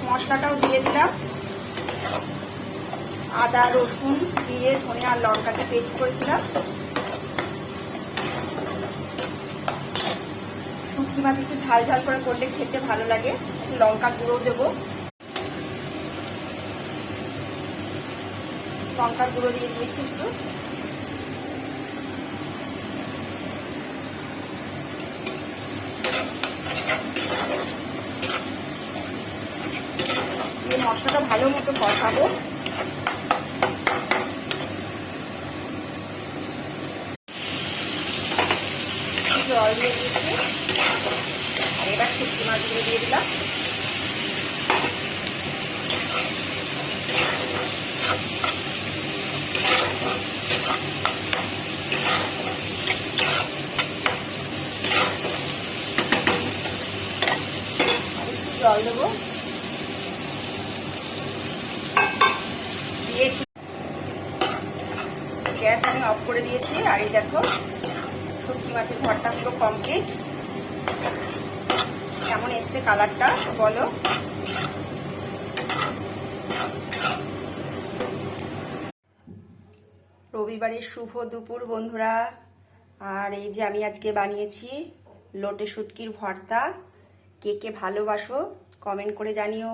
মশলাটাও দিয়ে দিলাম। আদা, রসুন, জিরে, ধনে আর লঙ্কাকে পেস্ট করেছিলাম। শুটকি মাছ একটু ঝাল ঝাল করে করলে খেতে ভালো লাগে। একটু লঙ্কার গুঁড়ো দেবো, লঙ্কার গুঁড়ো দিয়ে দিয়েছি একটু। এই মশলাটা ভালো মতো কষাবো। জল দিয়ে দিয়েছি আর এবার শুটকি মাছগুলো দিয়ে দিলাম। জল দেবো, দিয়ে গ্যাস আমি অফ করে দিয়েছি। আর এই দেখো শুটকি মাছের ভর্তা পুরো কমপ্লিট। কেমন এসছে কালারটা বলো। রবিবারের শুভ দুপুর বন্ধুরা। আর এই যে আমি আজকে বানিয়েছি লোটে শুটকির ভর্তা। কে কে ভালোবাসো কমেন্ট করে জানিও।